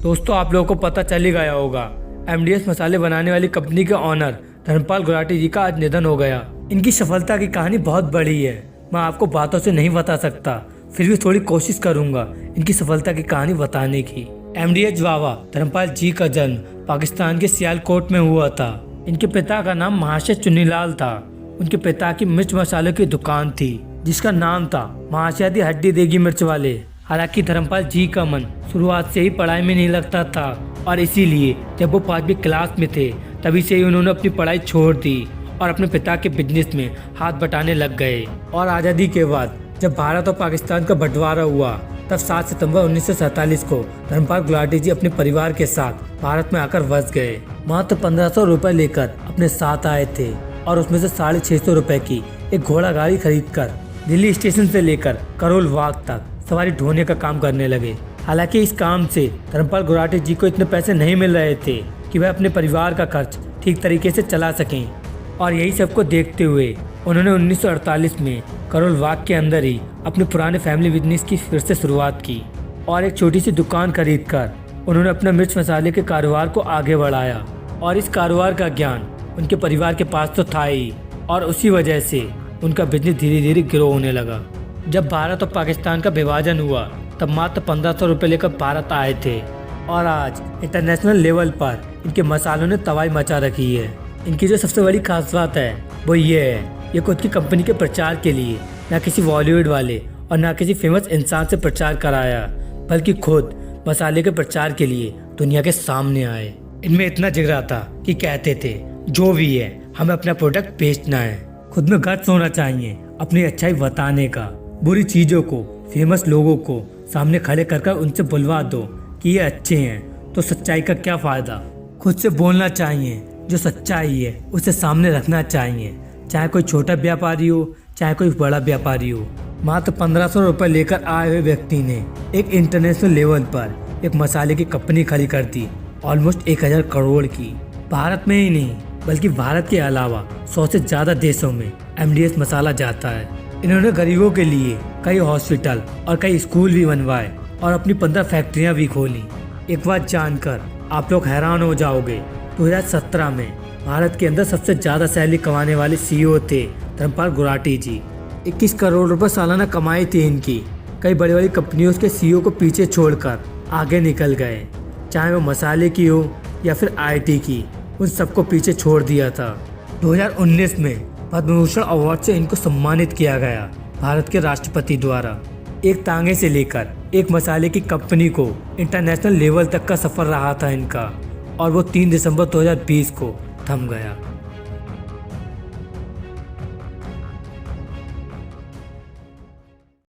दोस्तों आप लोगों को पता चल ही गया होगा, एमडीएस मसाले बनाने वाली कंपनी के ऑनर धर्मपाल गुलाटी जी का आज निधन हो गया। इनकी सफलता की कहानी बहुत बड़ी है, मैं आपको बातों से नहीं बता सकता, फिर भी थोड़ी कोशिश करूंगा इनकी सफलता की कहानी बताने की। एमडीएस बाबा धर्मपाल जी का जन्म पाकिस्तान के सियालकोट में हुआ था। इनके पिता का नाम महाशय चुन्नीलाल था। उनके पिता की मिर्च मसालों की दुकान थी जिसका नाम था महाशय दी हड्डी देगी मिर्च वाले। हालांकि धर्मपाल जी का मन शुरुआत से ही पढ़ाई में नहीं लगता था और इसीलिए जब वो 5वीं क्लास में थे तभी से ही उन्होंने अपनी पढ़ाई छोड़ दी और अपने पिता के बिजनेस में हाथ बटाने लग गए। और आज़ादी के बाद जब भारत और पाकिस्तान का बंटवारा हुआ तब 7 सितंबर 1947 को धर्मपाल गुलाटी जी अपने परिवार के साथ भारत में आकर बस गए। मात्र 1500 रुपए लेकर अपने साथ आए थे और उसमें से 650 रुपए की एक घोड़ा गाड़ी खरीदकर दिल्ली स्टेशन से लेकर करोल बाग तक सवारी ढोने का काम करने लगे। हालांकि इस काम से धर्मपाल गुलाटी जी को इतने पैसे नहीं मिल रहे थे कि वह अपने परिवार का खर्च ठीक तरीके से चला सकें और यही सबको देखते हुए उन्होंने 1948 में करोल बाग के अंदर ही अपने पुराने फैमिली बिजनेस की फिर से शुरुआत की और एक छोटी सी दुकान खरीदकर उन्होंने अपना मिर्च मसाले के कारोबार को आगे बढ़ाया। और इस कारोबार का ज्ञान उनके परिवार के पास तो था ही और उसी वजह से उनका बिजनेस धीरे धीरे ग्रो होने लगा। जब भारत और पाकिस्तान का विभाजन हुआ तब मात्र 1500 रुपये लेकर भारत आए थे और आज इंटरनेशनल लेवल पर इनके मसालों ने तबाही मचा रखी है। इनकी जो सबसे बड़ी खास बात है वो ये है, ये खुद की कंपनी के प्रचार के लिए न किसी बॉलीवुड वाले और न किसी फेमस इंसान से प्रचार कराया, बल्कि खुद मसाले के प्रचार के लिए दुनिया के सामने आए। इनमें इतना जिगरा था कि कहते थे जो भी है हमें अपना प्रोडक्ट बेचना है। खुद में गट्स होना चाहिए अपनी अच्छाई बताने का। बुरी चीज़ों को, फेमस लोगों को सामने खड़े कर उनसे बुलवा दो कि ये अच्छे हैं तो सच्चाई का क्या फ़ायदा। खुद से बोलना चाहिए, जो सच्चाई है उसे सामने रखना चाहिए, चाहे कोई छोटा व्यापारी हो चाहे कोई बड़ा व्यापारी हो। मात्र 1500 रुपये लेकर आए हुए व्यक्ति ने एक इंटरनेशनल लेवल पर एक मसाले की कंपनी खड़ी कर दी, ऑलमोस्ट 1000 करोड़ की। भारत में ही नहीं बल्कि भारत के अलावा 100 से ज़्यादा देशों में एमडीएस मसाला जाता है। इन्होंने गरीबों के लिए कई हॉस्पिटल और कई स्कूल भी बनवाए और अपनी 15 फैक्ट्रियां भी खोली। एक बात जानकर आप लोग हैरान हो जाओगे, 2017 में भारत के अंदर सबसे ज़्यादा सैलरी कमाने वाले सीईओ थे धर्मपाल गुलाटी जी। 21 करोड़ रुपए सालाना कमाई थी इनकी। कई बड़ी बड़ी कंपनियों के सीईओ को पीछे छोड़कर आगे निकल गए, चाहे वो मसाले की हो या फिर आईटी की, उन सबको पीछे छोड़ दिया था। 2019 में पद्म भूषण अवार्ड से इनको सम्मानित किया गया भारत के राष्ट्रपति द्वारा। एक तांगे से लेकर एक मसाले की कंपनी को इंटरनेशनल लेवल तक का सफर रहा था इनका और वो 3 दिसंबर 2020 को थम गया।